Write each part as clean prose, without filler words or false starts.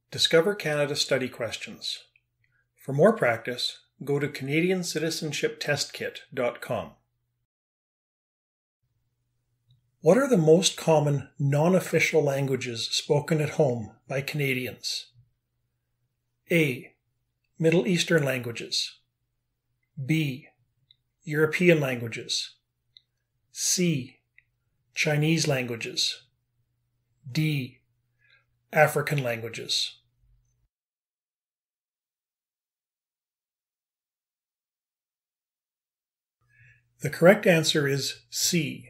Discover Canada Study Questions. For more practice, go to CanadianCitizenshipTestKit.com. What are the most common non-official languages spoken at home by Canadians? A. Middle Eastern languages. B. European languages. C. Chinese languages. D. African languages. The correct answer is C.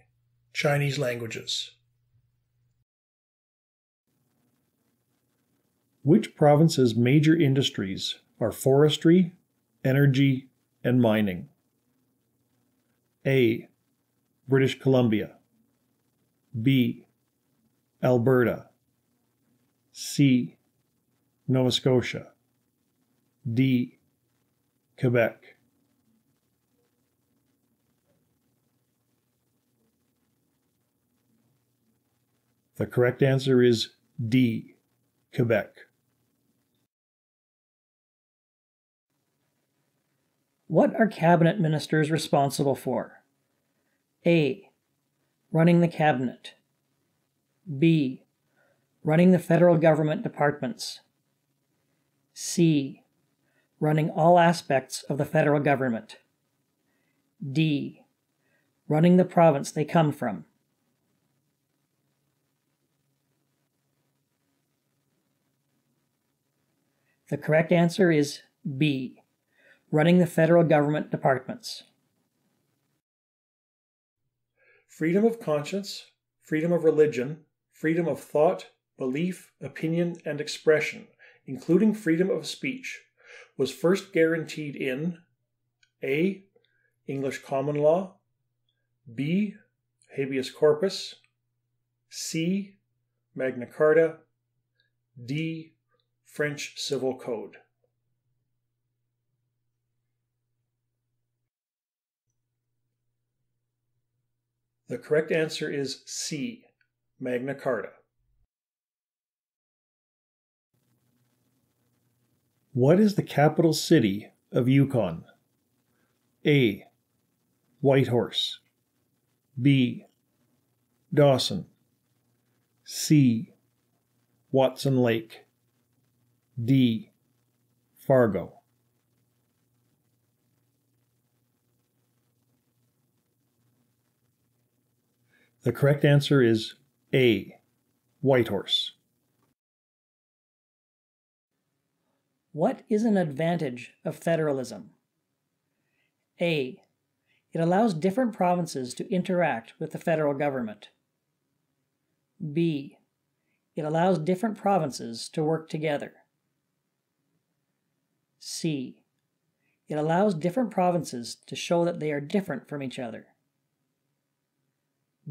Chinese languages. Which province's major industries are forestry, energy, and mining? A. British Columbia. B. Alberta. C. Nova Scotia. D. Quebec. The correct answer is D. Quebec. What are cabinet ministers responsible for? A. Running the cabinet. B. Running the federal government departments. C. Running all aspects of the federal government. D. Running the province they come from. The correct answer is B. Running the federal government departments. Freedom of conscience, freedom of religion, freedom of thought, belief, opinion, and expression, including freedom of speech, was first guaranteed in A. English common law, B. Habeas corpus, C. Magna Carta, D. French Civil Code. The correct answer is C. Magna Carta. What is the capital city of Yukon? A. Whitehorse. B. Dawson. C. Watson Lake. D. Fargo. The correct answer is A. Whitehorse. What is an advantage of federalism? A. It allows different provinces to interact with the federal government. B. It allows different provinces to work together. C. It allows different provinces to show that they are different from each other.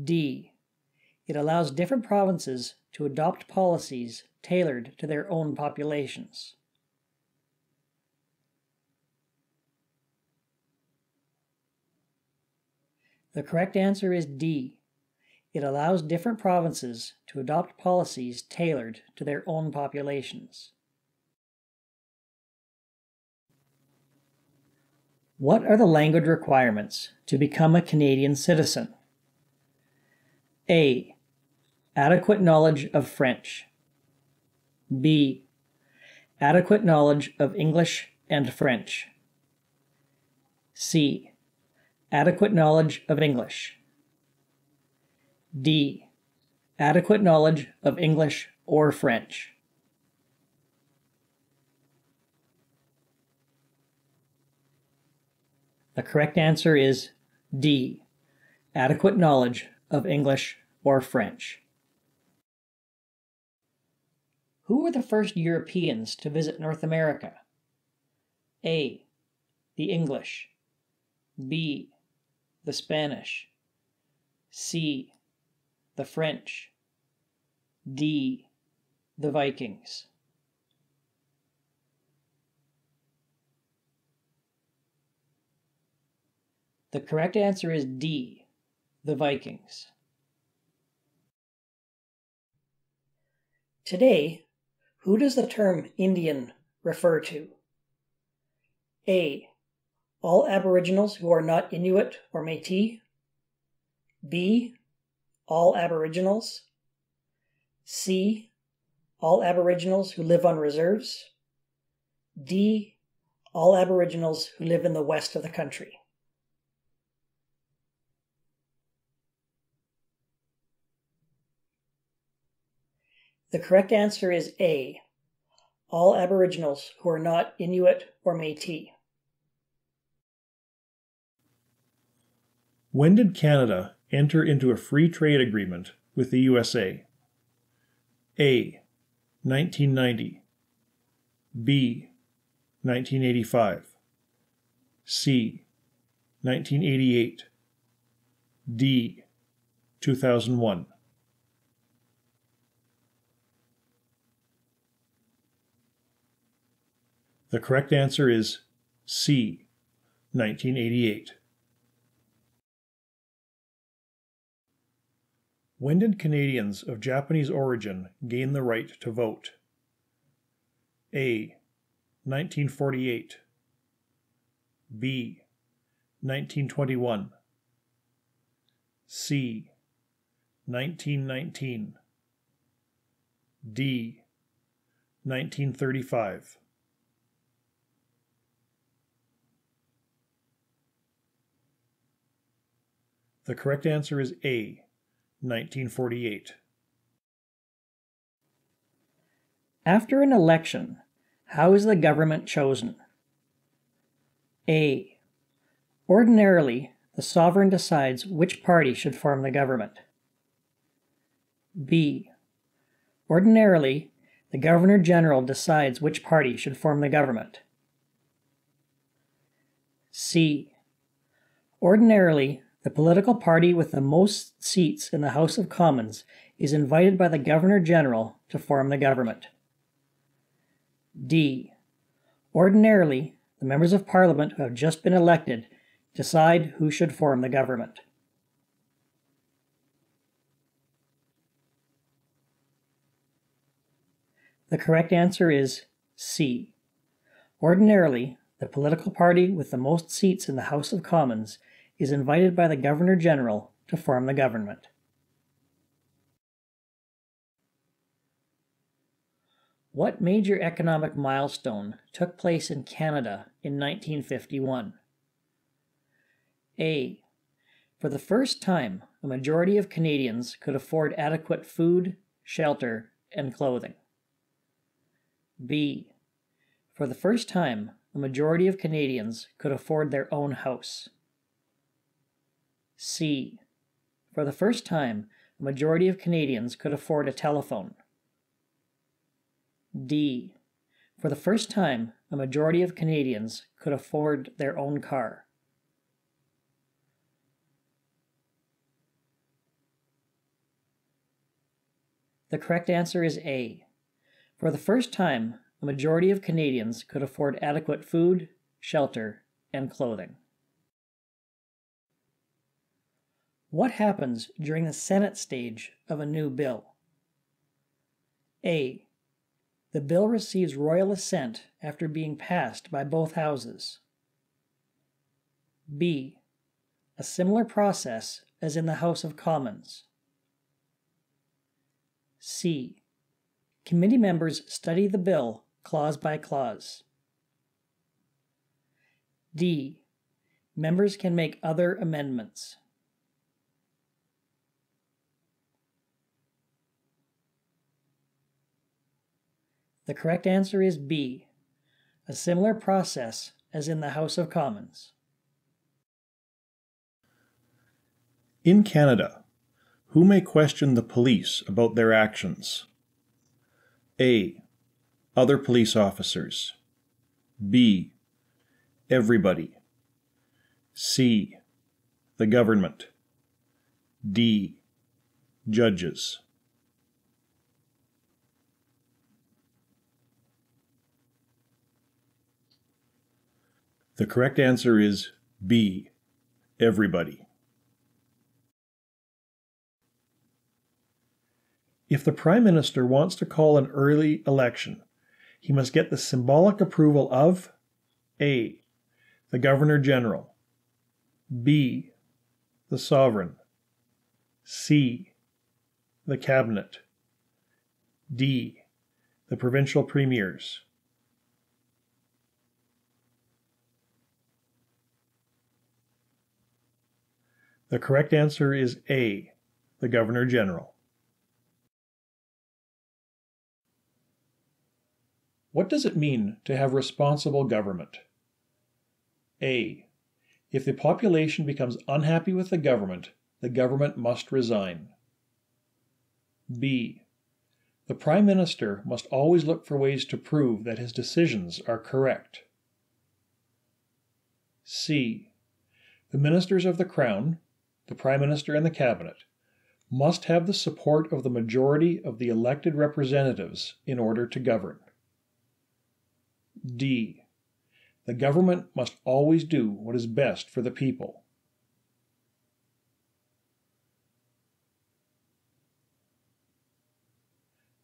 D. It allows different provinces to adopt policies tailored to their own populations. The correct answer is D. It allows different provinces to adopt policies tailored to their own populations. What are the language requirements to become a Canadian citizen? A. Adequate knowledge of French. B. Adequate knowledge of English and French. C. Adequate knowledge of English. D. Adequate knowledge of English or French. The correct answer is D. Adequate knowledge of English or French. Who were the first Europeans to visit North America? A. The English. B. The Spanish. C. The French. D. The Vikings. The correct answer is D. The Vikings. Today, Who does the term Indian refer to? A. All Aboriginals who are not Inuit or Métis. B. All Aboriginals. C. All Aboriginals who live on reserves. D. All Aboriginals who live in the west of the country. The correct answer is A. All Aboriginals who are not Inuit or Métis. When did Canada enter into a free trade agreement with the USA? A. 1990. B. 1985. C. 1988. D. 2001. The correct answer is C. 1988. When did Canadians of Japanese origin gain the right to vote? A. 1948. B. 1921. C. 1919. D. 1935. The correct answer is A. 1948. After an election, how is the government chosen? A. Ordinarily, the sovereign decides which party should form the government. B. Ordinarily, the Governor-General decides which party should form the government. C. Ordinarily, the political party with the most seats in the House of Commons is invited by the Governor-General to form the government. D. Ordinarily, the members of Parliament who have just been elected decide who should form the government. The correct answer is C. Ordinarily, the political party with the most seats in the House of Commons is invited by the Governor-General to form the government. What major economic milestone took place in Canada in 1951? A. For the first time, a majority of Canadians could afford adequate food, shelter, and clothing. B. For the first time, a majority of Canadians could afford their own house. C. For the first time, a majority of Canadians could afford a telephone. D. For the first time, a majority of Canadians could afford their own car. The correct answer is A. For the first time, a majority of Canadians could afford adequate food, shelter, and clothing. What happens during the Senate stage of a new bill? A. The bill receives royal assent after being passed by both houses. B. A similar process as in the House of Commons. C. Committee members study the bill clause by clause. D. Members can make other amendments. The correct answer is B. A similar process as in the House of Commons. In Canada, who may question the police about their actions? A. Other police officers. B. Everybody. C. The government. D. Judges. The correct answer is B. Everybody. If the Prime Minister wants to call an early election, he must get the symbolic approval of A. The Governor General, B. The Sovereign, C. The Cabinet, D. The Provincial Premiers. The correct answer is A. The Governor General. What does it mean to have responsible government? A. If the population becomes unhappy with the government must resign. B. The Prime Minister must always look for ways to prove that his decisions are correct. C. The ministers of the Crown, the Prime Minister and the Cabinet, must have the support of the majority of the elected representatives in order to govern. D. The government must always do what is best for the people.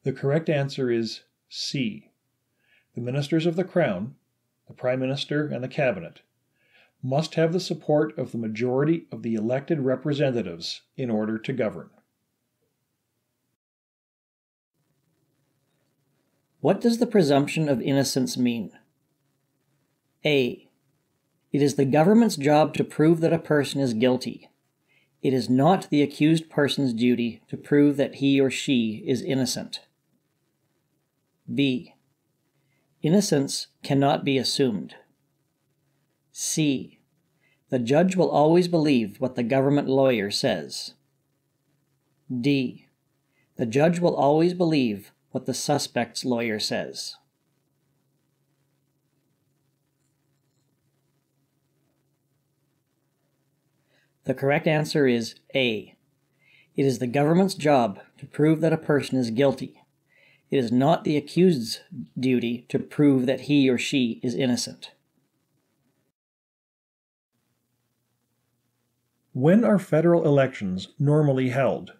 The correct answer is C. The ministers of the Crown, the Prime Minister and the Cabinet, must have the support of the majority of the elected representatives in order to govern. What does the presumption of innocence mean? A. It is the government's job to prove that a person is guilty. It is not the accused person's duty to prove that he or she is innocent. B. Innocence cannot be assumed. C. The judge will always believe what the government lawyer says. D. The judge will always believe what the suspect's lawyer says. The correct answer is A. It is the government's job to prove that a person is guilty. It is not the accused's duty to prove that he or she is innocent. When are federal elections normally held?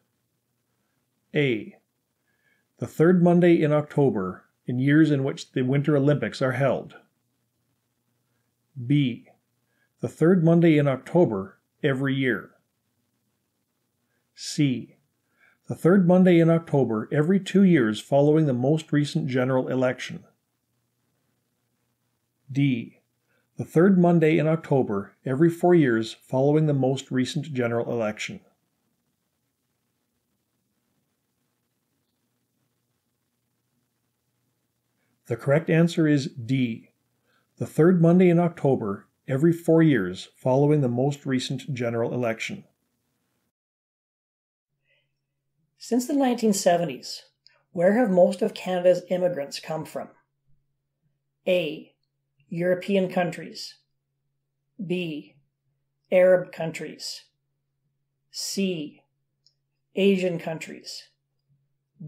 A. The third Monday in October in years in which the Winter Olympics are held. B. The third Monday in October every year. C. The third Monday in October every 2 years following the most recent general election. D. The third Monday in October every 4 years following the most recent general election. The correct answer is D. The third Monday in October every 4 years following the most recent general election. Since the 1970s, where have most of Canada's immigrants come from? A. European countries. B. Arab countries. C. Asian countries.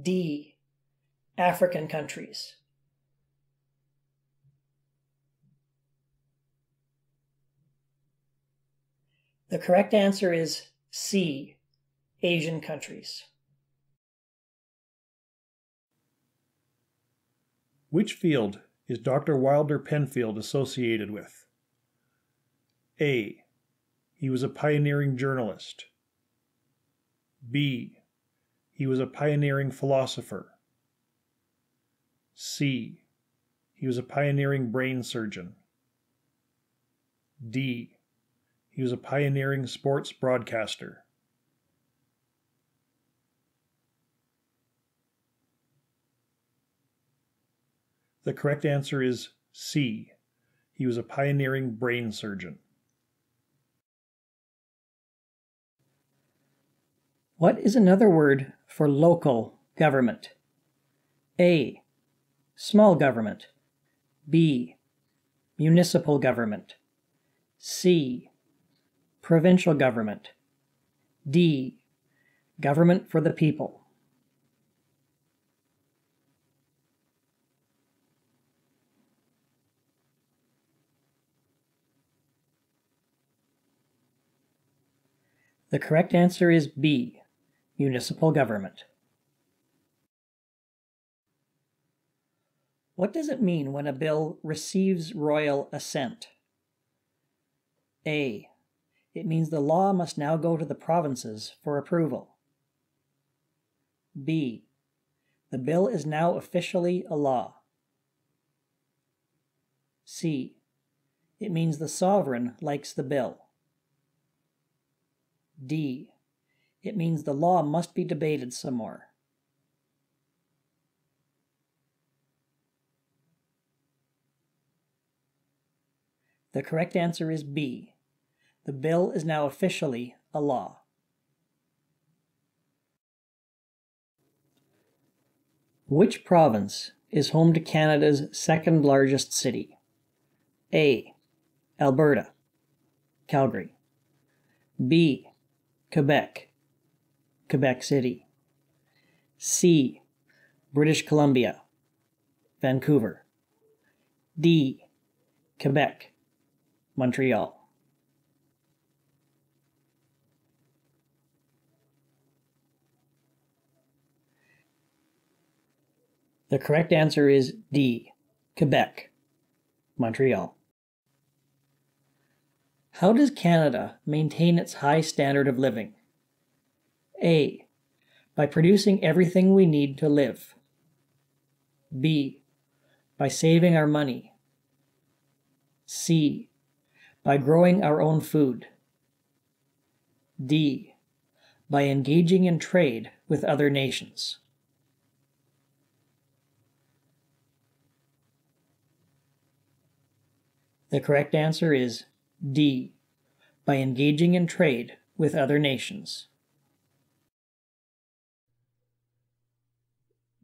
D. African countries. The correct answer is C. Asian countries. Which field is Dr. Wilder Penfield associated with? A. He was a pioneering journalist. B. He was a pioneering philosopher. C. He was a pioneering brain surgeon. D. He was a pioneering sports broadcaster. The correct answer is C. He was a pioneering brain surgeon. What is another word for local government? A. Small government. B. Municipal government. C. Provincial government. D. Government for the people. The correct answer is B. Municipal government. What does it mean when a bill receives royal assent? A. It means the law must now go to the provinces for approval. B. The bill is now officially a law. C. It means the sovereign likes the bill. D. It means the law must be debated some more. The correct answer is B. The bill is now officially a law. Which province is home to Canada's second largest city? A. Alberta, Calgary. B. Quebec, Quebec City. C. British Columbia, Vancouver. D. Quebec, Montreal. The correct answer is D. Quebec, Montreal. How does Canada maintain its high standard of living? A. By producing everything we need to live. B. By saving our money. C. By growing our own food. D. By engaging in trade with other nations. The correct answer is D. By engaging in trade with other nations.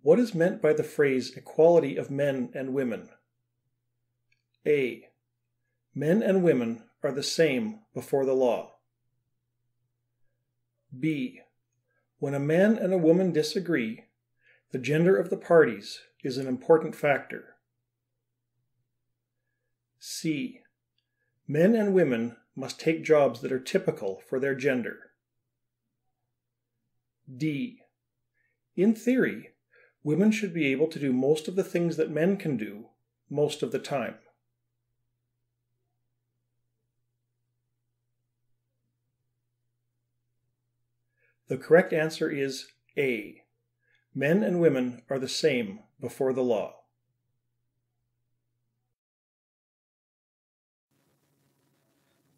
What is meant by the phrase equality of men and women? A. Men and women are the same before the law. B. When a man and a woman disagree, the gender of the parties is an important factor. C. Men and women must take jobs that are typical for their gender. D. In theory, women should be able to do most of the things that men can do most of the time. The correct answer is A. Men and women are the same before the law.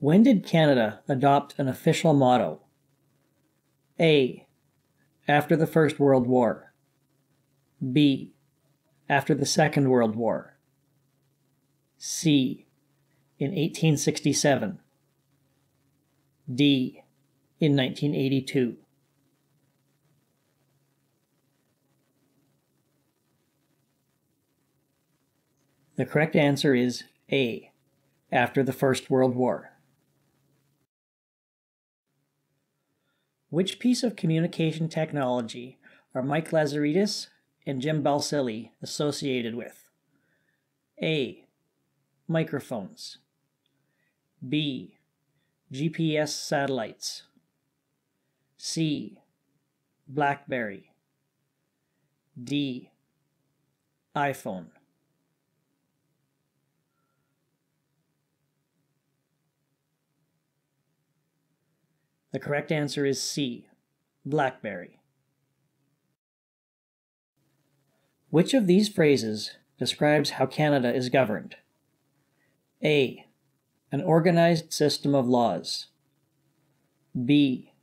When did Canada adopt an official motto? A. After the First World War. B. After the Second World War. C. In 1867. D. In 1982. The correct answer is A. After the First World War. Which piece of communication technology are Mike Lazaridis and Jim Balsillie associated with? A. Microphones. B. GPS satellites. C. BlackBerry. D. iPhone. The correct answer is C. BlackBerry. Which of these phrases describes how Canada is governed? A. An organized system of laws. B.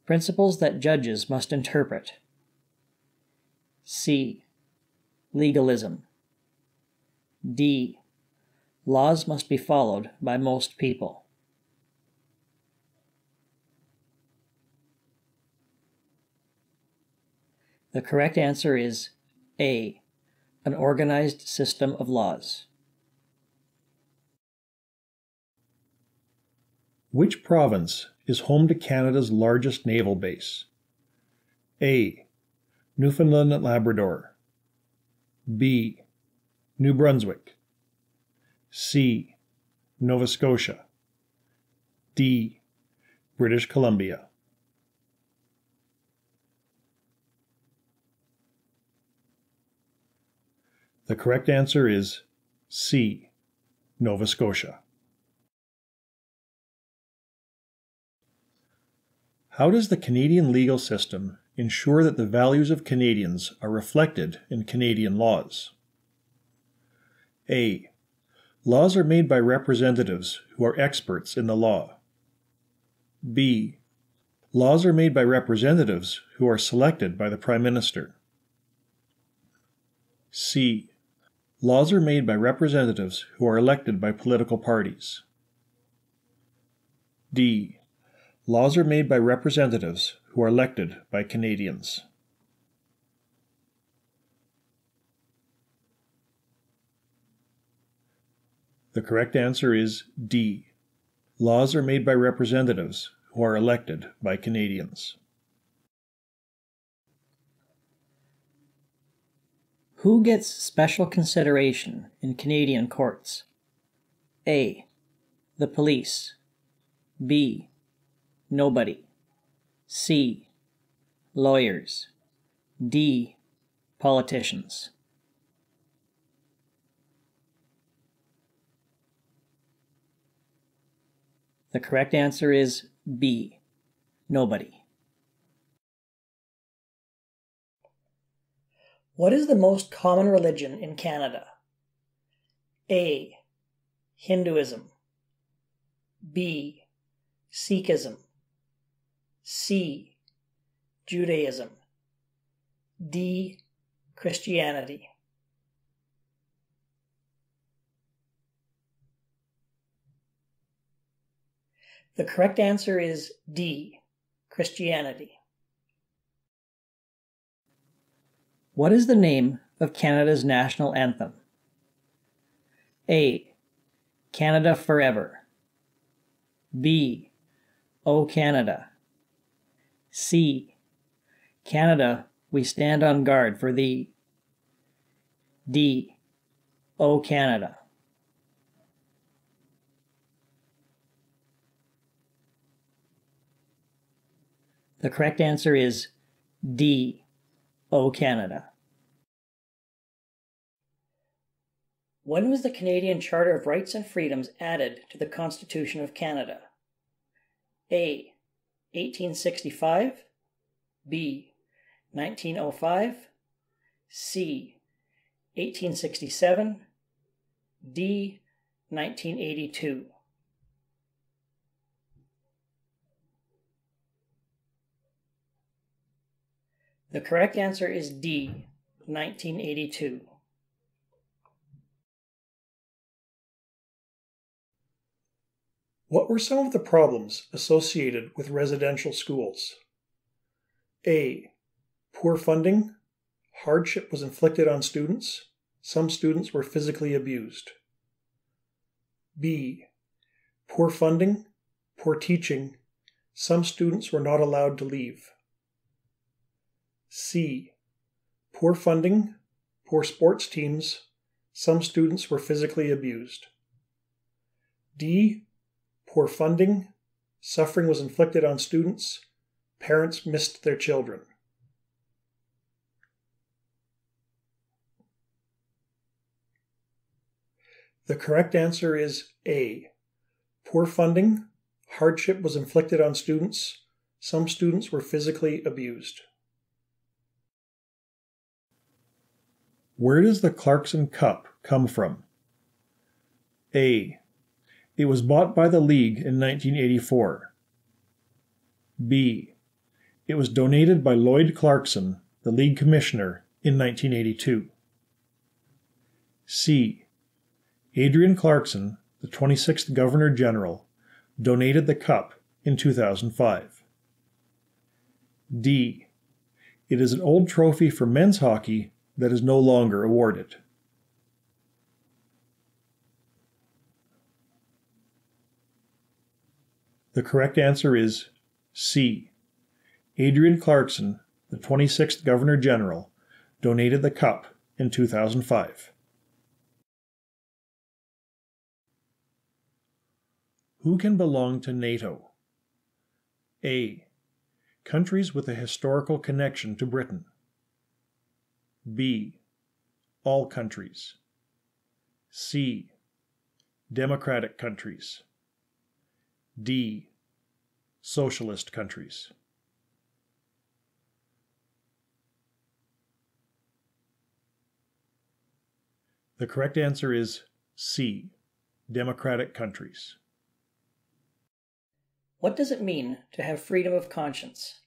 Principles that judges must interpret. C. Legalism. D. Laws must be followed by most people. The correct answer is A. An organized system of laws. Which province is home to Canada's largest naval base? A. Newfoundland and Labrador. B. New Brunswick. C. Nova Scotia. D. British Columbia. The correct answer is C, Nova Scotia. How does the Canadian legal system ensure that the values of Canadians are reflected in Canadian laws? A. Laws are made by representatives who are experts in the law. B. Laws are made by representatives who are selected by the Prime Minister. C. Laws are made by representatives who are elected by political parties. D. Laws are made by representatives who are elected by Canadians. The correct answer is D. Laws are made by representatives who are elected by Canadians. Who gets special consideration in Canadian courts? A. The police. B. Nobody. C. Lawyers. D. Politicians. The correct answer is B. Nobody. What is the most common religion in Canada? A. Hinduism. B. Sikhism. C. Judaism. D. Christianity. The correct answer is D. Christianity. What is the name of Canada's national anthem? A. Canada Forever. B. O Canada. C. Canada, we stand on guard for thee. D. O Canada. The correct answer is D. O Canada. When was the Canadian Charter of Rights and Freedoms added to the Constitution of Canada? A. 1865. B. 1905. C. 1867. D. 1982. The correct answer is D. 1982. What were some of the problems associated with residential schools? A. Poor funding. Hardship was inflicted on students. Some students were physically abused. B. Poor funding. Poor teaching. Some students were not allowed to leave. C. Poor funding. Poor sports teams. Some students were physically abused. D. Poor funding. Suffering was inflicted on students. Parents missed their children. The correct answer is A. Poor funding. Hardship was inflicted on students. Some students were physically abused. Where does the Clarkson Cup come from? A. It was bought by the League in 1984. B. It was donated by Lloyd Clarkson, the League Commissioner, in 1982. C. Adrian Clarkson, the 26th Governor-General, donated the cup in 2005. D. It is an old trophy for men's hockey that is no longer awarded. The correct answer is C. Adrian Clarkson, the 26th Governor-General, donated the cup in 2005. Who can belong to NATO? A. Countries with a historical connection to Britain. B. all countries. C. Democratic countries. D. Socialist countries. The correct answer is C. Democratic countries. What does it mean to have freedom of conscience?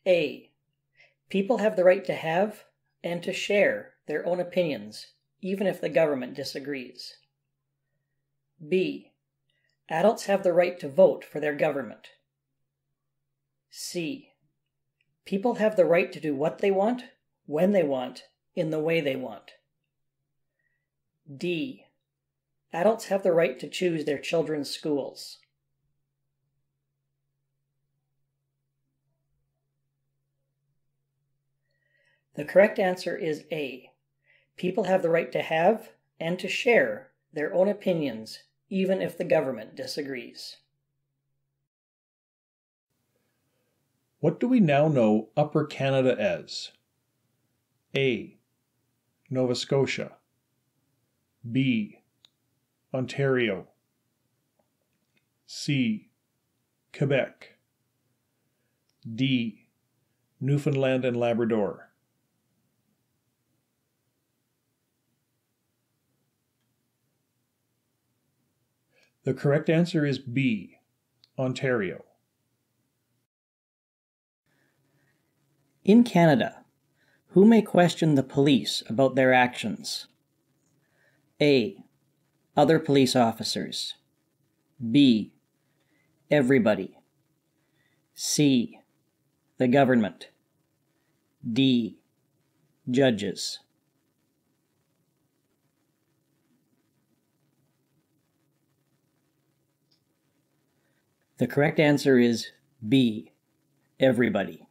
A. People have the right to have and to share their own opinions, even if the government disagrees. B. Adults have the right to vote for their government. C. People have the right to do what they want, when they want, in the way they want. D. Adults have the right to choose their children's schools. The correct answer is A. People have the right to have and to share their own opinions, even if the government disagrees. What do we now know Upper Canada as? A. Nova Scotia. B. Ontario. C. Quebec. D. Newfoundland and Labrador. The correct answer is B. Ontario. In Canada, who may question the police about their actions? A. Other police officers. B. Everybody. C. The government. D. Judges. The correct answer is B. Everybody.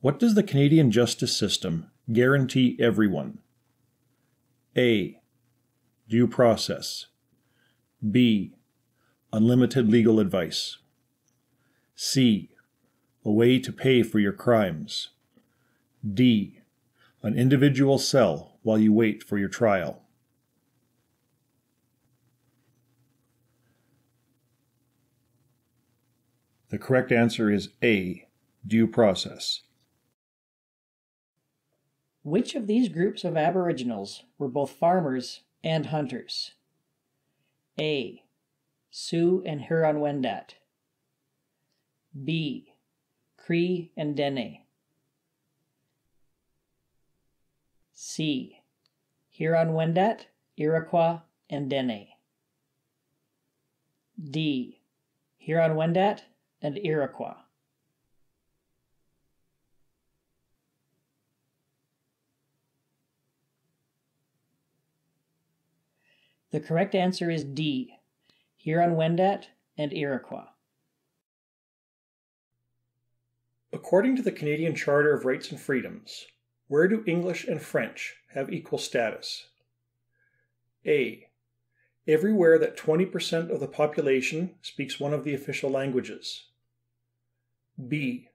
What does the Canadian justice system guarantee everyone? A. Due process. B. Unlimited legal advice. C. A way to pay for your crimes. D. An individual cell while you wait for your trial. The correct answer is A. Due process. Which of these groups of Aboriginals were both farmers and hunters? A. Sioux and Huron-Wendat. B. Cree and Dene. C. Huron-Wendat, Iroquois, and Dene. D. Huron-Wendat and Iroquois. The correct answer is D. Huron-Wendat and Iroquois. According to the Canadian Charter of Rights and Freedoms, where do English and French have equal status? A. Everywhere that 20% of the population speaks one of the official languages. B.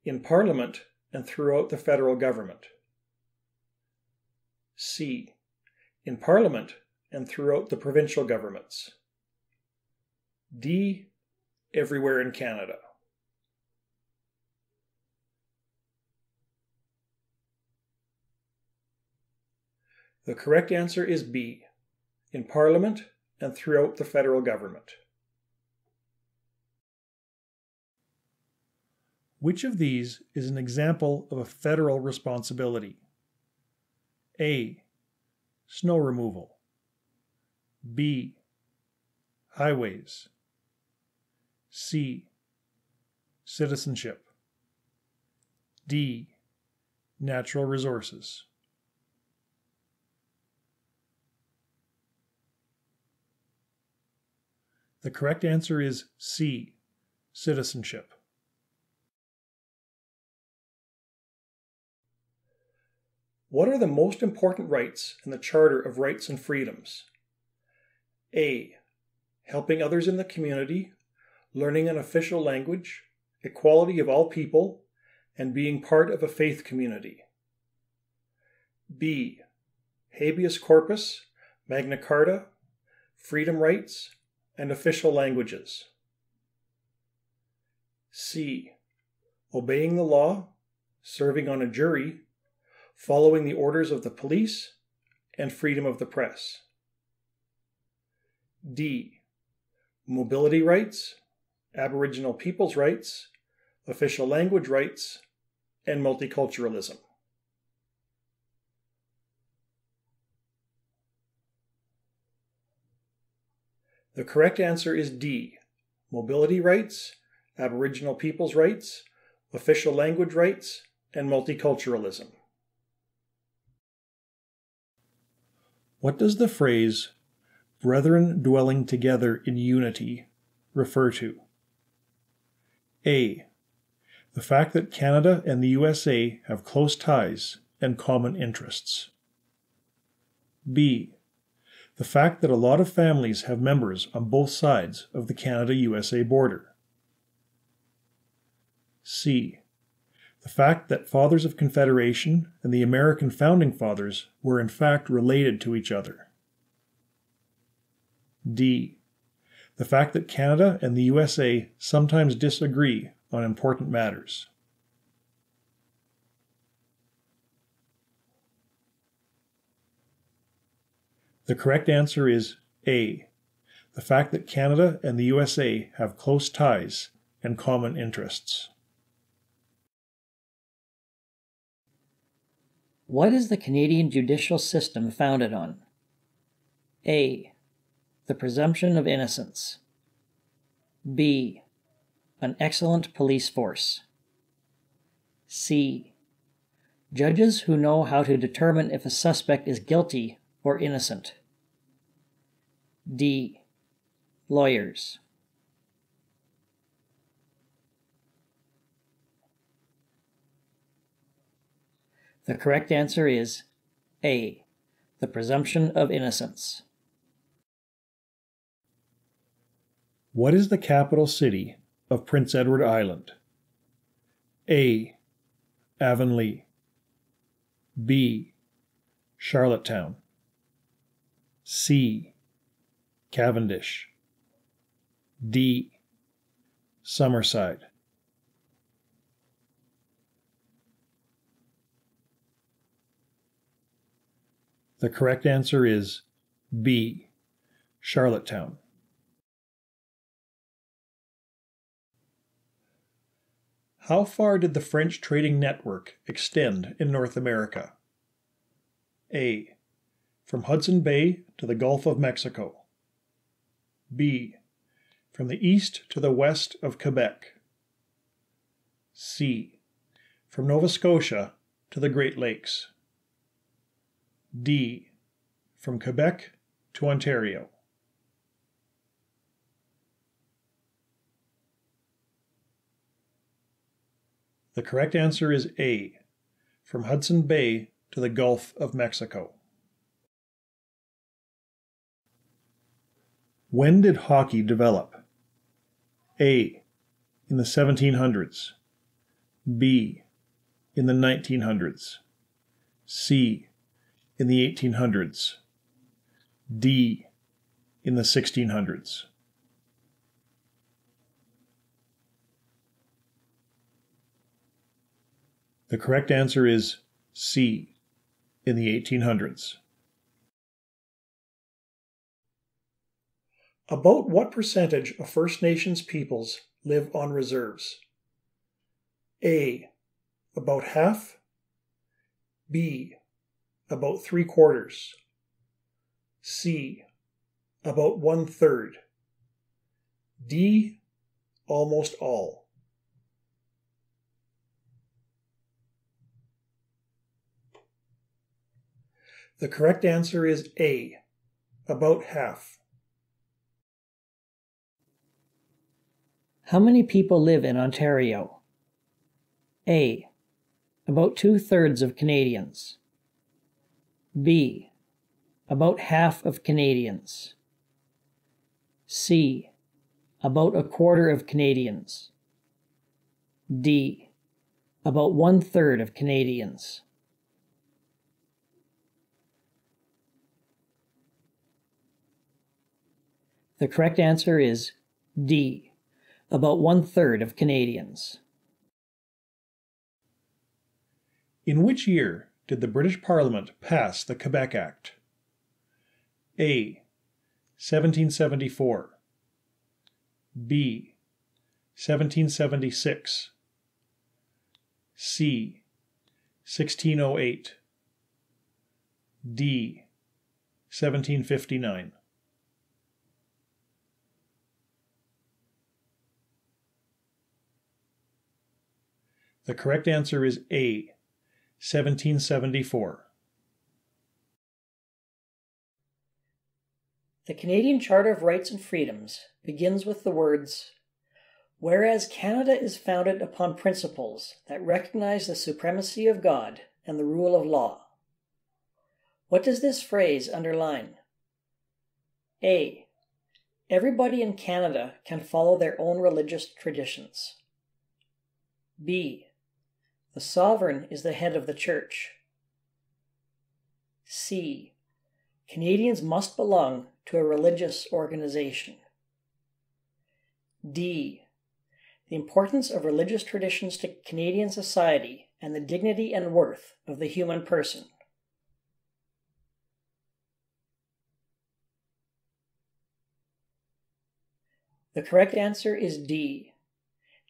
In Parliament and throughout the federal government. C. In Parliament and throughout the provincial governments. D. Everywhere in Canada. The correct answer is B. In Parliament and throughout the federal government. Which of these is an example of a federal responsibility? A. Snow removal. B. Highways. C. Citizenship. D. Natural resources. The correct answer is C. Citizenship. What are the most important rights in the Charter of Rights and Freedoms? A. Helping others in the community, learning an official language, equality of all people, and being part of a faith community. B. Habeas corpus, Magna Carta, freedom rights, and official languages. C. Obeying the law, serving on a jury, following the orders of the police, and freedom of the press. D. Mobility rights, Aboriginal people's rights, official language rights, and multiculturalism. The correct answer is D. Mobility rights, Aboriginal people's rights, official language rights, and multiculturalism. What does the phrase, brethren dwelling together in unity, refer to? A. The fact that Canada and the USA have close ties and common interests. B. The fact that a lot of families have members on both sides of the Canada-USA border. C. The fact that Fathers of Confederation and the American Founding Fathers were in fact related to each other. D. The fact that Canada and the USA sometimes disagree on important matters. The correct answer is A. The fact that Canada and the USA have close ties and common interests. What is the Canadian judicial system founded on? A. The presumption of innocence. B. An excellent police force. C. Judges who know how to determine if a suspect is guilty or innocent. D. Lawyers. The correct answer is A. The presumption of innocence. What is the capital city of Prince Edward Island? A. Avonlea. B. Charlottetown. C. Cavendish. D. Summerside. The correct answer is B. Charlottetown. How far did the French trading network extend in North America? A. From Hudson Bay to the Gulf of Mexico. B. From the east to the west of Quebec. C. From Nova Scotia to the Great Lakes. D. From Quebec to Ontario. The correct answer is A. From Hudson Bay to the Gulf of Mexico. When did hockey develop? A. In the 1700s. B. In the 1900s. C. In the 1800s. D. In the 1600s. The correct answer is C. In the 1800s. About what percentage of First Nations peoples live on reserves? A. About half. B. About 3/4. C. About 1/3. D. Almost all. The correct answer is A. About half. How many people live in Ontario? A. About 2/3 of Canadians. B. About half of Canadians. C. About 1/4 of Canadians. D. About 1/3 of Canadians. The correct answer is D. About 1/3 of Canadians. In which year did the British Parliament pass the Quebec Act? A. 1774. B. 1776. C. 1608. D. 1759. The correct answer is A. 1774. The Canadian Charter of Rights and Freedoms begins with the words, "Whereas Canada is founded upon principles that recognize the supremacy of God and the rule of law." What does this phrase underline? A. Everybody in Canada can follow their own religious traditions. B. The sovereign is the head of the church. C. Canadians must belong to a religious organization. D. The importance of religious traditions to Canadian society and the dignity and worth of the human person. The correct answer is D.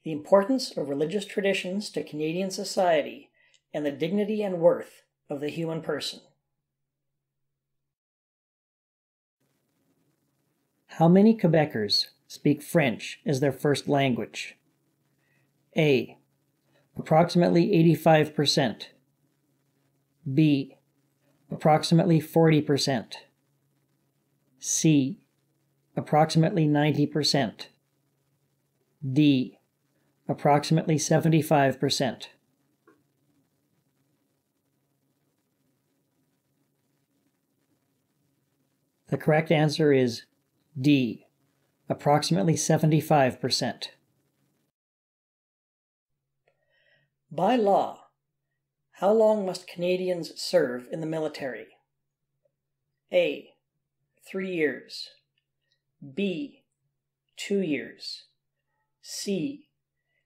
The importance of religious traditions to Canadian society and the dignity and worth of the human person. How many Quebecers speak French as their first language? A. Approximately 85%. B. Approximately 40%. C. Approximately 90%. D. Approximately 75%. The correct answer is D. Approximately 75%. By law, how long must Canadians serve in the military? A. 3 years. B. 2 years. C.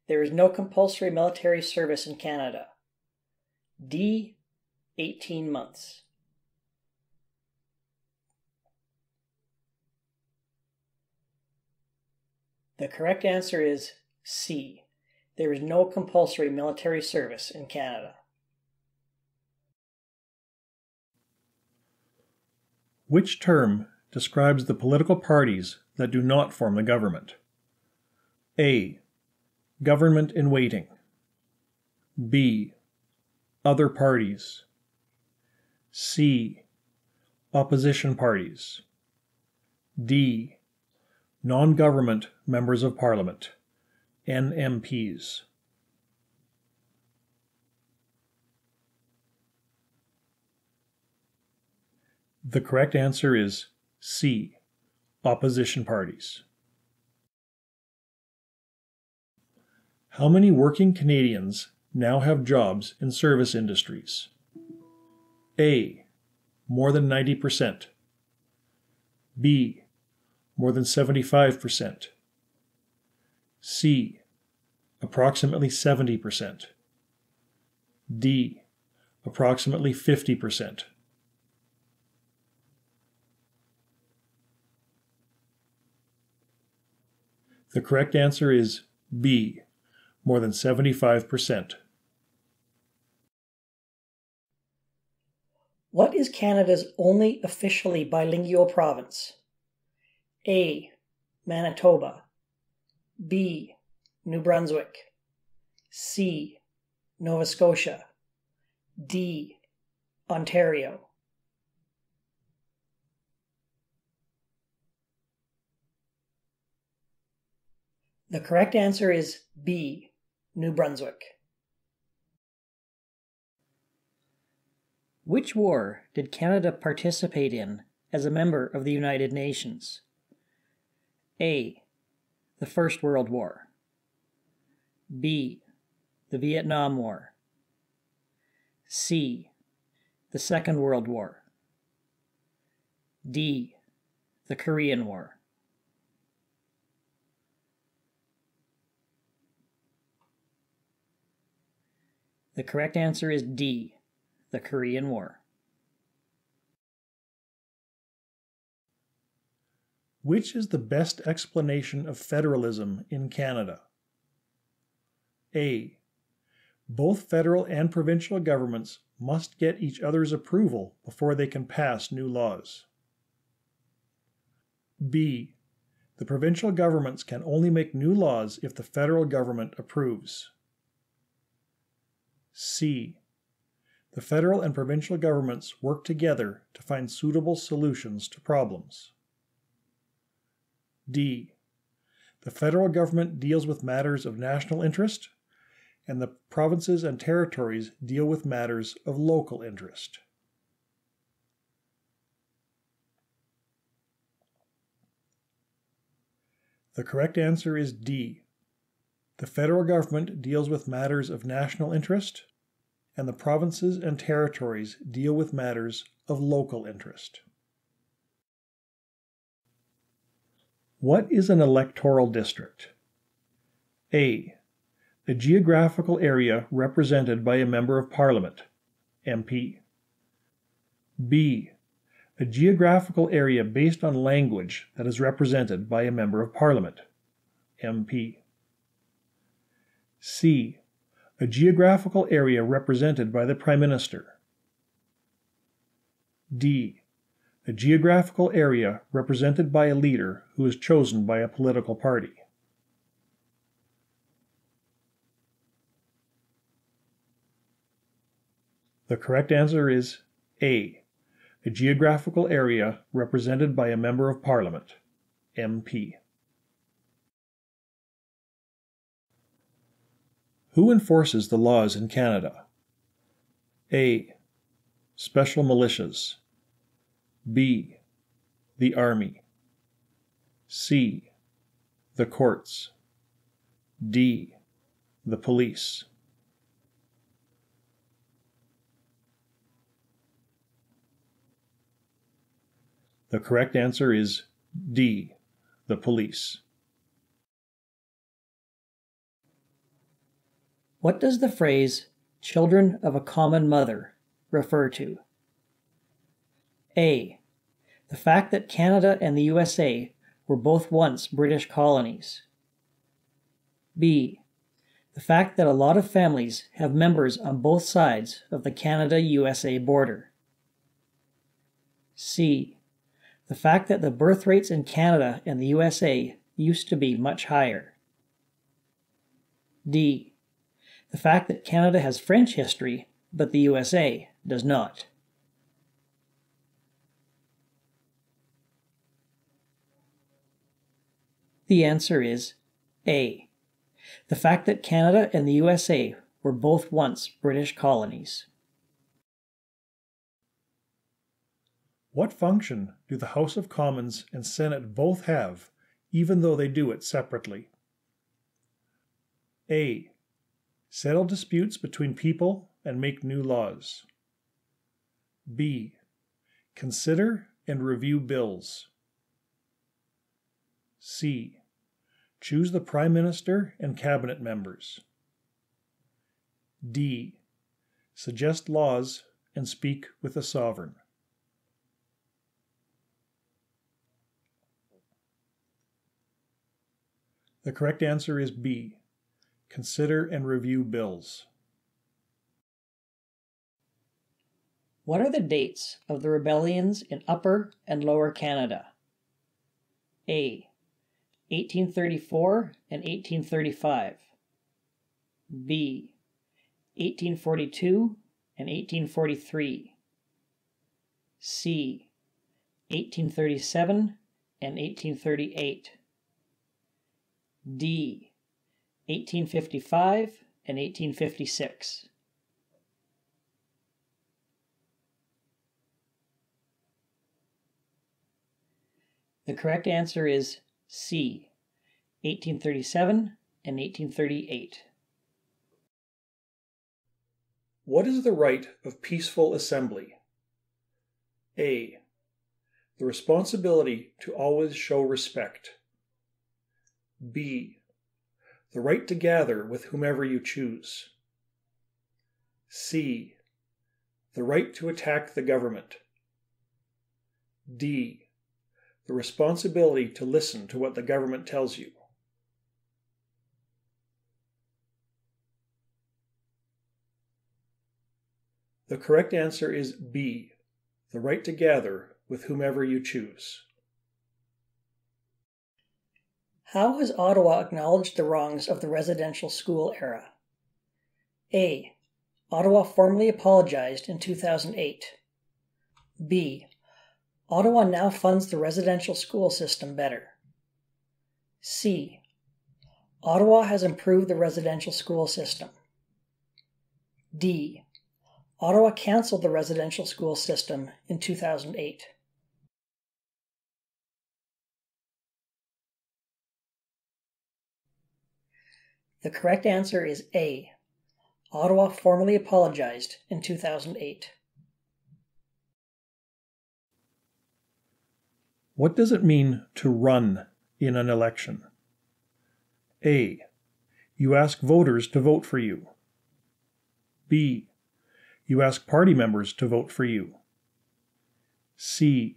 There is no compulsory military service in Canada. D. 18 months. The correct answer is C. There is no compulsory military service in Canada. Which term describes the political parties that do not form the government? A. Government in waiting. B. Other parties. C. Opposition parties. D. Non-government members of Parliament, NMPs. The correct answer is C. Opposition parties. How many working Canadians now have jobs in service industries? A. More than 90%. B. More than 75%. C. Approximately 70%. D. Approximately 50%. The correct answer is B. More than 75%. What is Canada's only officially bilingual province? A. Manitoba. B. New Brunswick. C. Nova Scotia. D. Ontario. The correct answer is B. New Brunswick. Which war did Canada participate in as a member of the United Nations? A. The First World War. B. the Vietnam War. C. The Second World War. D. The Korean War. The correct answer is D. The Korean War. Which is the best explanation of federalism in Canada? A. Both federal and provincial governments must get each other's approval before they can pass new laws. B. The provincial governments can only make new laws if the federal government approves. C. The federal and provincial governments work together to find suitable solutions to problems. D. The federal government deals with matters of national interest, and the provinces and territories deal with matters of local interest. The correct answer is D. The federal government deals with matters of national interest, and the provinces and territories deal with matters of local interest. What is an electoral district? A. A geographical area represented by a member of Parliament, MP. B. A geographical area based on language that is represented by a member of Parliament, MP. C. A geographical area represented by the Prime Minister. D. A geographical area represented by a leader who is chosen by a political party. The correct answer is A. A geographical area represented by a member of Parliament, MP. Who enforces the laws in Canada? A. Special militias. B. The Army. C. The courts. D. The police. The correct answer is D. The police. What does the phrase "children of a common mother" refer to? A. The fact that Canada and the USA were both once British colonies. B. The fact that a lot of families have members on both sides of the Canada-USA border. C. The fact that the birth rates in Canada and the USA used to be much higher. D. The fact that Canada has French history, but the USA does not. The answer is A. The fact that Canada and the USA were both once British colonies. What function do the House of Commons and Senate both have, even though they do it separately? A. Settle disputes between people and make new laws. B. Consider and review bills. C. Choose the Prime Minister and Cabinet members. D. Suggest laws and speak with the sovereign. The correct answer is B. Consider and review bills. What are the dates of the rebellions in Upper and Lower Canada? A. 1834 and 1835. B. 1842 and 1843. C. 1837 and 1838. D. 1855 and 1856. The correct answer is C. 1837 and 1838. What is the right of peaceful assembly? A. The responsibility to always show respect. B. The right to gather with whomever you choose. C. The right to attack the government. D. The responsibility to listen to what the government tells you. The correct answer is B. The right to gather with whomever you choose. How has Ottawa acknowledged the wrongs of the residential school era? A. Ottawa formally apologized in 2008. B. Ottawa now funds the residential school system better. C. Ottawa has improved the residential school system. D. Ottawa canceled the residential school system in 2008. The correct answer is A. Ottawa formally apologized in 2008. What does it mean to run in an election? A. You ask voters to vote for you. B. You ask party members to vote for you. C.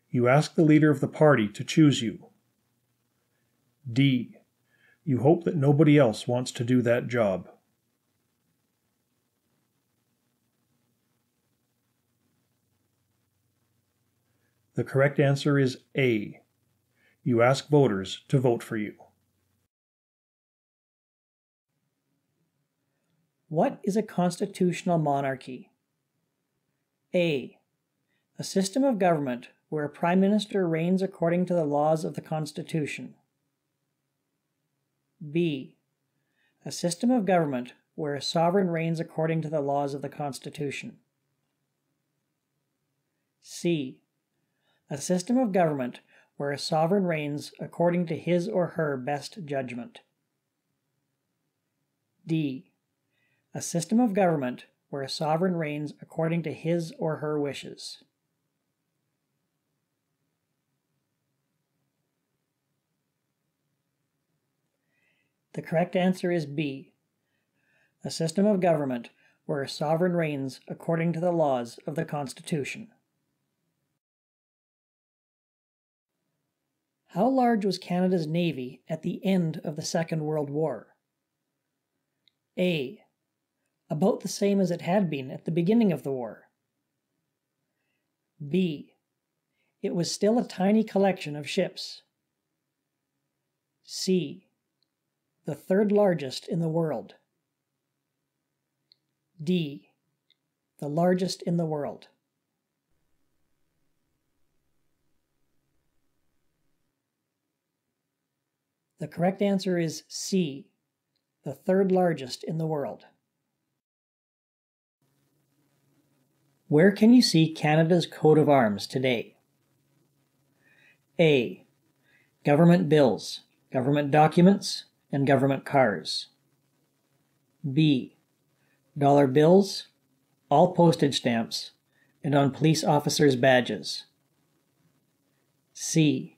You ask the leader of the party to choose you. D. You hope that nobody else wants to do that job. The correct answer is A. You ask voters to vote for you. What is a constitutional monarchy? A. A system of government where a prime minister reigns according to the laws of the Constitution. B. A system of government where a sovereign reigns according to the laws of the Constitution. C. A system of government where a sovereign reigns according to his or her best judgment. D. A system of government where a sovereign reigns according to his or her wishes. The correct answer is B. A system of government where a sovereign reigns according to the laws of the Constitution. How large was Canada's navy at the end of the Second World War? A. About the same as it had been at the beginning of the war. B. It was still a tiny collection of ships. C. The third largest in the world. D. The largest in the world. The correct answer is C. The third largest in the world. Where can you see Canada's coat of arms today? A. Government bills, government documents, and government cars. B. Dollar bills, all postage stamps, and on police officers' badges. C.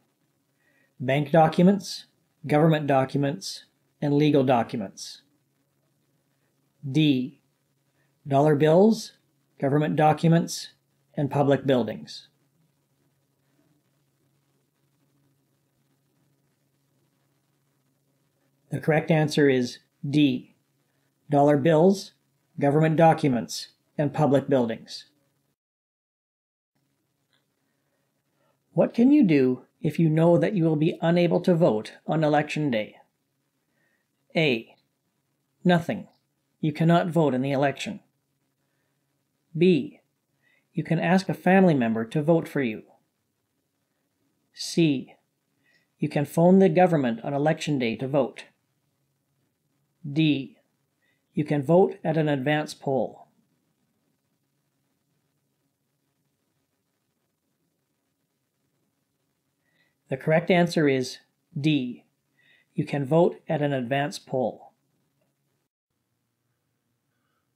Bank documents, government documents, and legal documents. D. Dollar bills, government documents, and public buildings. The correct answer is D. Dollar bills, government documents, and public buildings. What can you do if you know that you will be unable to vote on Election Day? A. Nothing. You cannot vote in the election. B. You can ask a family member to vote for you. C. You can phone the government on Election Day to vote. D. You can vote at an advance poll. The correct answer is D. You can vote at an advance poll.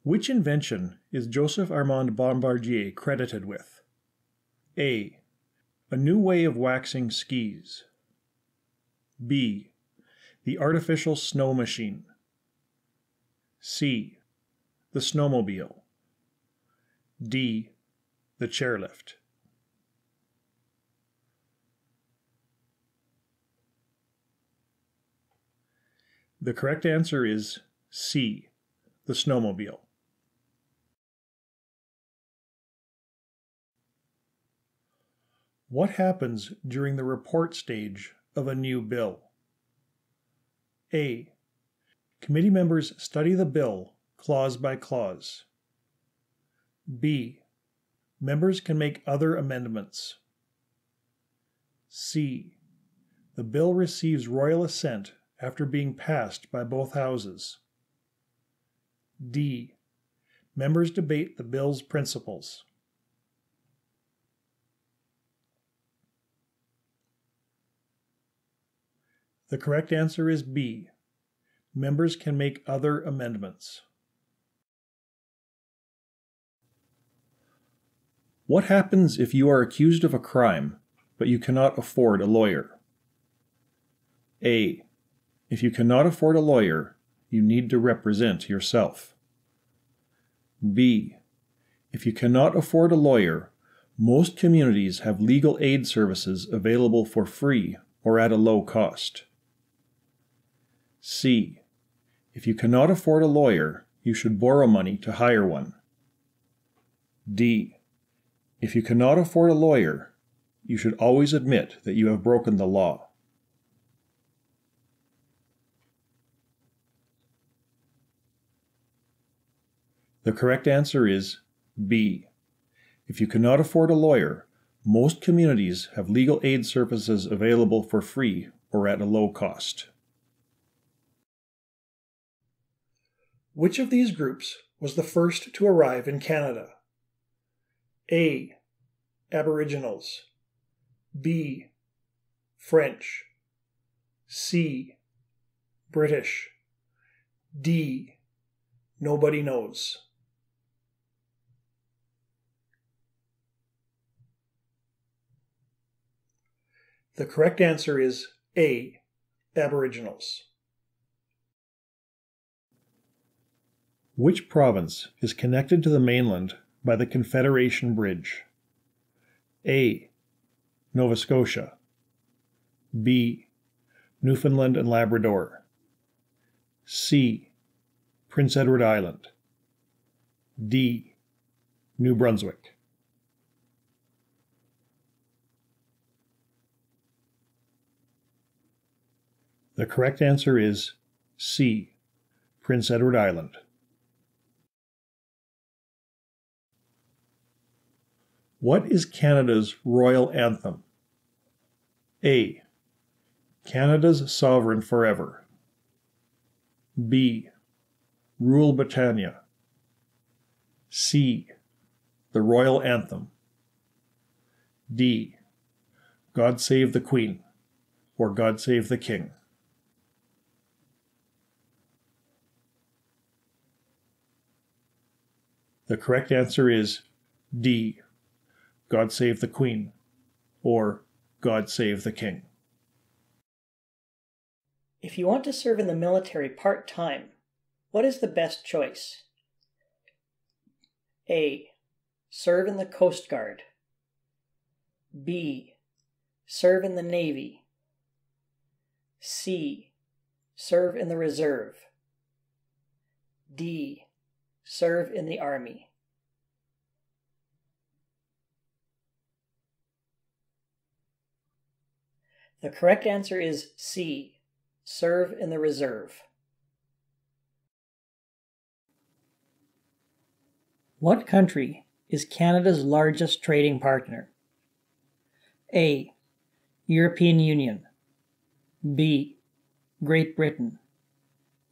Which invention is Joseph Armand Bombardier credited with? A. A new way of waxing skis. B. The artificial snow machine. C. The snowmobile. D. The chairlift. The correct answer is C. The snowmobile. What happens during the report stage of a new bill? A. Committee members study the bill clause by clause. B. Members can make other amendments. C. The bill receives royal assent after being passed by both houses. D. Members debate the bill's principles. The correct answer is B. Members can make other amendments. What happens if you are accused of a crime, but you cannot afford a lawyer? A. If you cannot afford a lawyer, you need to represent yourself. B. If you cannot afford a lawyer, most communities have legal aid services available for free or at a low cost. C. If you cannot afford a lawyer, you should borrow money to hire one. D. If you cannot afford a lawyer, you should always admit that you have broken the law. The correct answer is B. If you cannot afford a lawyer, most communities have legal aid services available for free or at a low cost. Which of these groups was the first to arrive in Canada? A. Aboriginals. B. French. C. British. D. Nobody knows. The correct answer is A. Aboriginals. Which province is connected to the mainland by the Confederation Bridge? A. Nova Scotia. B. Newfoundland and Labrador. C. Prince Edward Island. D. New Brunswick. The correct answer is C. Prince Edward Island. What is Canada's royal anthem? A. Canada's Sovereign Forever. B. Rule Britannia. C. The Royal Anthem. D. God Save the Queen, or God Save the King. The correct answer is D. God Save the Queen, or God Save the King. If you want to serve in the military part-time, what is the best choice? A. Serve in the Coast Guard. B. Serve in the Navy. C. Serve in the Reserve. D. Serve in the Army. The correct answer is C. Serve in the Reserve. What country is Canada's largest trading partner? A. European Union. B. Great Britain.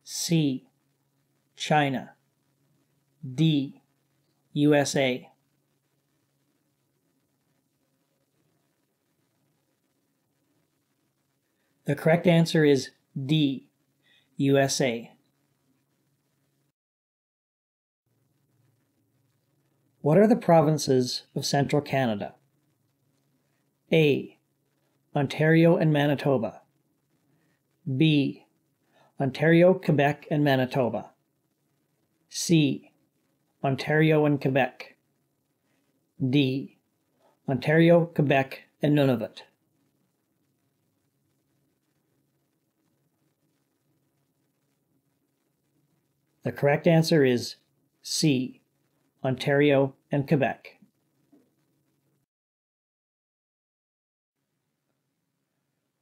C. China. D. USA. The correct answer is D. USA. What are the provinces of central Canada? A. Ontario and Manitoba. B. Ontario, Quebec, and Manitoba. C. Ontario and Quebec. D. Ontario, Quebec, and Nunavut. The correct answer is C. Ontario and Quebec.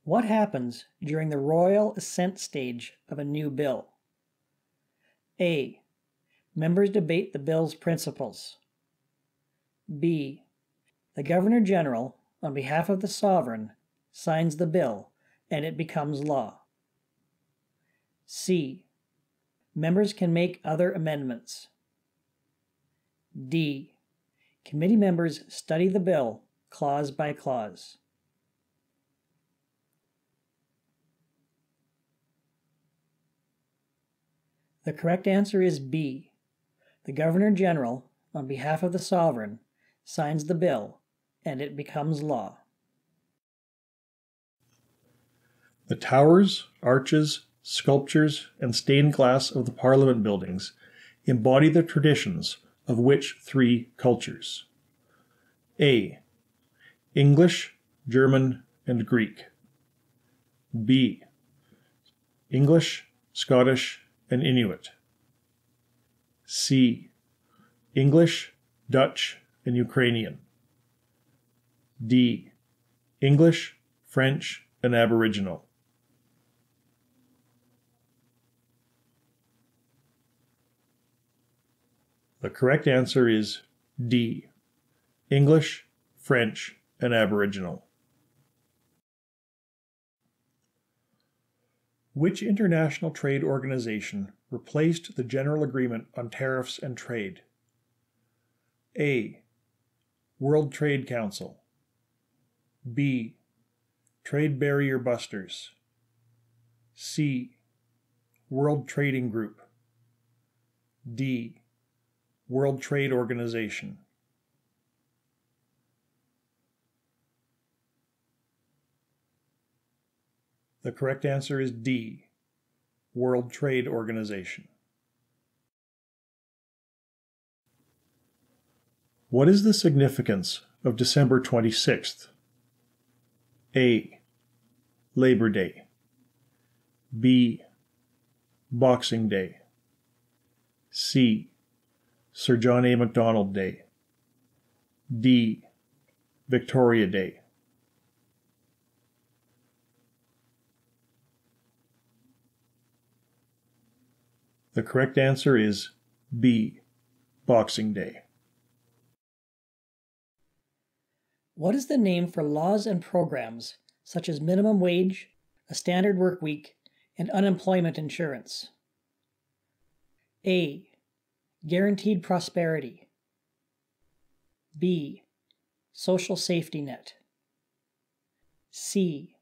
What happens during the royal assent stage of a new bill? A. Members debate the bill's principles. B. The Governor-General, on behalf of the Sovereign, signs the bill and it becomes law. C. Members can make other amendments. D. Committee members study the bill clause by clause. The correct answer is B. The Governor-General, on behalf of the Sovereign, signs the bill, and it becomes law. The towers, arches, sculptures, and stained glass of the Parliament buildings embody the traditions of which three cultures? A. English, German, and Greek. B. English, Scottish, and Inuit. C. English, Dutch, and Ukrainian. D. English, French, and Aboriginal. The correct answer is D. English, French, and Aboriginal. Which international trade organization replaced the General Agreement on Tariffs and Trade? A. World Trade Council. B. Trade Barrier Busters. C. World Trading Group. D. World Trade Organization. The correct answer is D. World Trade Organization. What is the significance of December 26th? A. Labor Day. B. Boxing Day. C. Sir John A. Macdonald Day. D. Victoria Day. The correct answer is B. Boxing Day. What is the name for laws and programs such as minimum wage, a standard work week, and unemployment insurance? A. Guaranteed prosperity. B. Social safety net. C.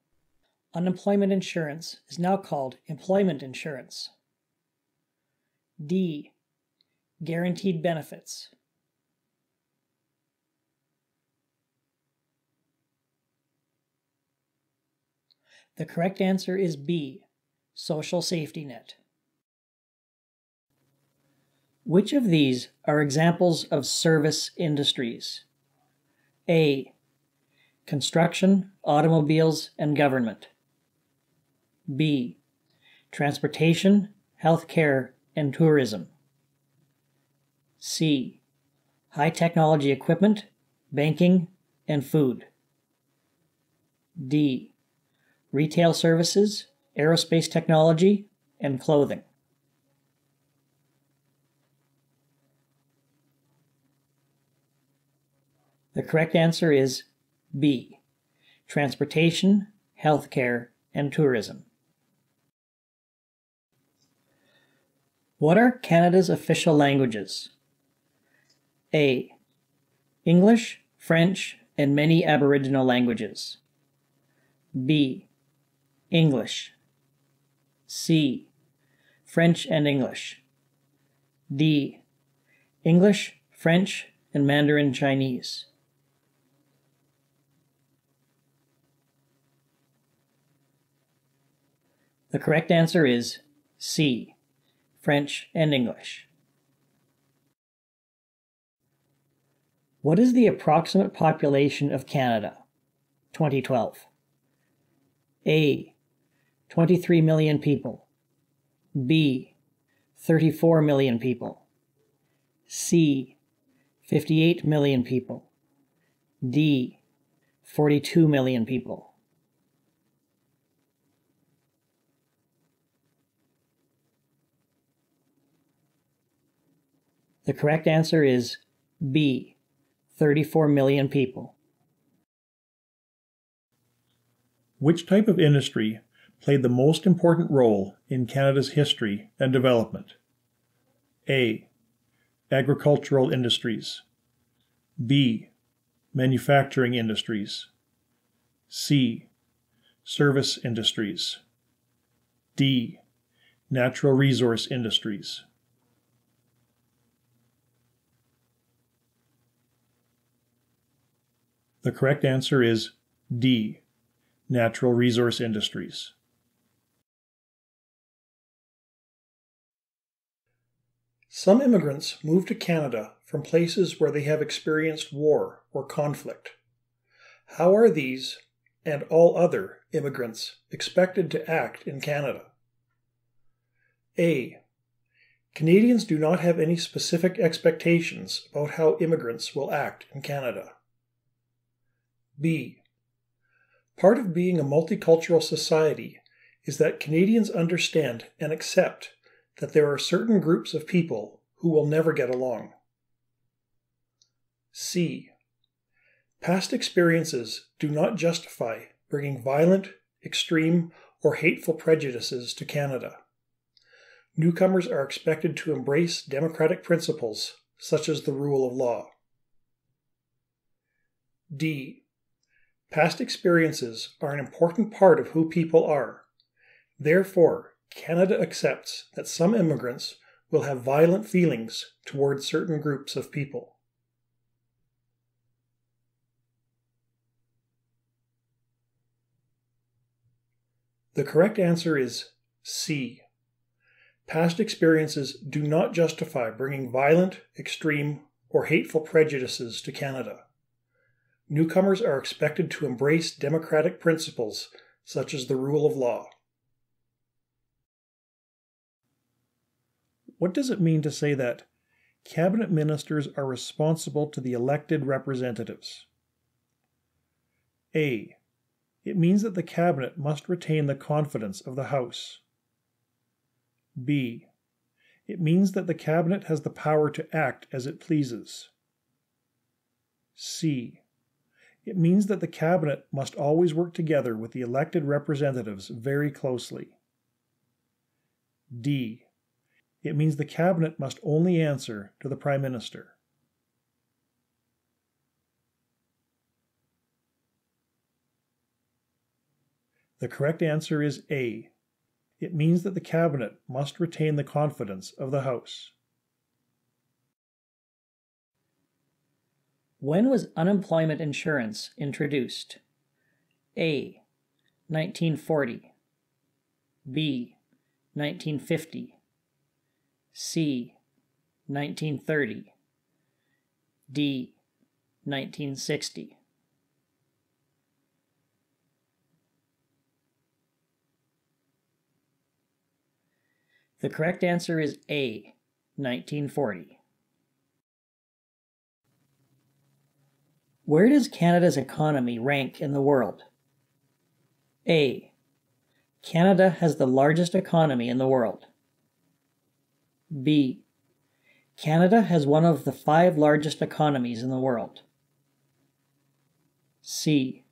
Unemployment insurance is now called employment insurance. D. Guaranteed benefits. The correct answer is B. Social safety net. Which of these are examples of service industries? A. Construction, automobiles, and government. B. Transportation, healthcare, and tourism. C. High technology equipment, banking, and food. D. Retail services, aerospace technology, and clothing. The correct answer is B. Transportation, healthcare, and tourism. What are Canada's official languages? A. English, French, and many Aboriginal languages. B. English. C. French and English. D. English, French, and Mandarin Chinese? The correct answer is C, French and English. What is the approximate population of Canada? 2012. A, 23 million people. B, 34 million people. C, 58 million people. D, 42 million people. The correct answer is B, 34 million people. Which type of industry played the most important role in Canada's history and development? A, agricultural industries. B, manufacturing industries. C, service industries. D, natural resource industries. The correct answer is D, natural resource industries. Some immigrants move to Canada from places where they have experienced war or conflict. How are these and all other immigrants expected to act in Canada? A, Canadians do not have any specific expectations about how immigrants will act in Canada. B, part of being a multicultural society is that Canadians understand and accept that there are certain groups of people who will never get along. C, past experiences do not justify bringing violent, extreme, or hateful prejudices to Canada. Newcomers are expected to embrace democratic principles such as the rule of law. D, past experiences are an important part of who people are. Therefore, Canada accepts that some immigrants will have violent feelings towards certain groups of people. The correct answer is C. Past experiences do not justify bringing violent, extreme, or hateful prejudices to Canada. Newcomers are expected to embrace democratic principles such as the rule of law. What does it mean to say that cabinet ministers are responsible to the elected representatives? A, it means that the cabinet must retain the confidence of the House. B, it means that the cabinet has the power to act as it pleases. C, it means that the cabinet must always work together with the elected representatives very closely. D, it means the cabinet must only answer to the Prime Minister. The correct answer is A. It means that the cabinet must retain the confidence of the House. When was unemployment insurance introduced? A, 1940. B, 1950. C, 1930. D, 1960. The correct answer is A, 1940. Where does Canada's economy rank in the world? A, Canada has the largest economy in the world. B, Canada has one of the 5 largest economies in the world. C,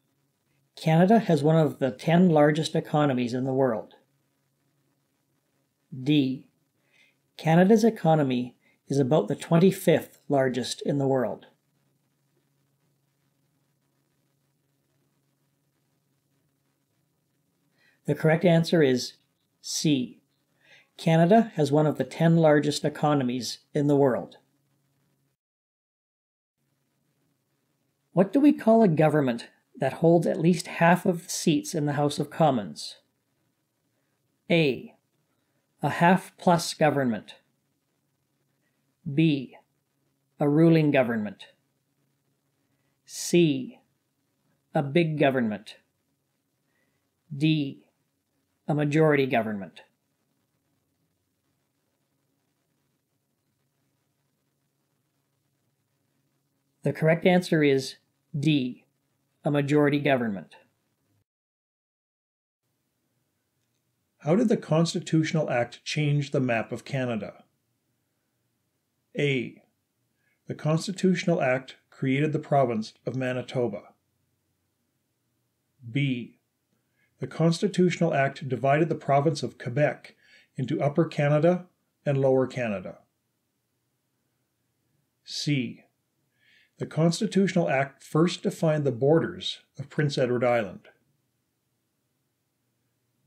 Canada has one of the 10 largest economies in the world. D, Canada's economy is about the 25th largest in the world. The correct answer is C. Canada has one of the 10 largest economies in the world. What do we call a government that holds at least half of the seats in the House of Commons? A. A half-plus government. B. A ruling government. C. A big government. D. A majority government. The correct answer is D. A majority government. How did the Constitutional Act change the map of Canada? A. The Constitutional Act created the province of Manitoba. B. The Constitutional Act divided the province of Quebec into Upper Canada and Lower Canada. C. The Constitutional Act first defined the borders of Prince Edward Island.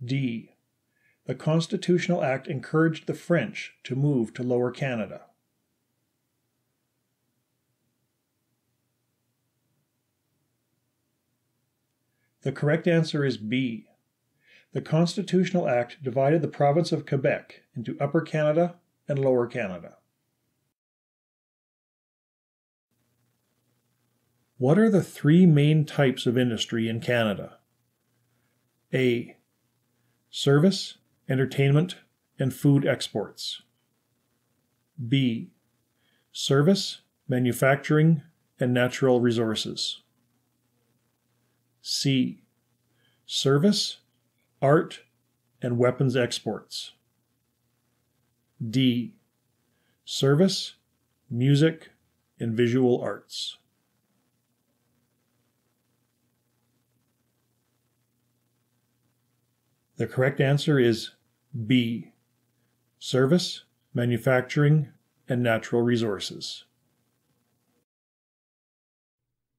D. The Constitutional Act encouraged the French to move to Lower Canada. The correct answer is B. The Constitutional Act divided the province of Quebec into Upper Canada and Lower Canada. What are the three main types of industry in Canada? A. Service, entertainment, and food exports. B. Service, manufacturing, and natural resources. C. Service, art, and weapons exports. D. Service, music, and visual arts. The correct answer is B. Service, manufacturing, and natural resources.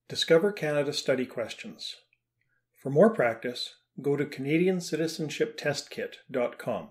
Discover Canada study questions. For more practice, go to CanadianCitizenshipTestKit.com.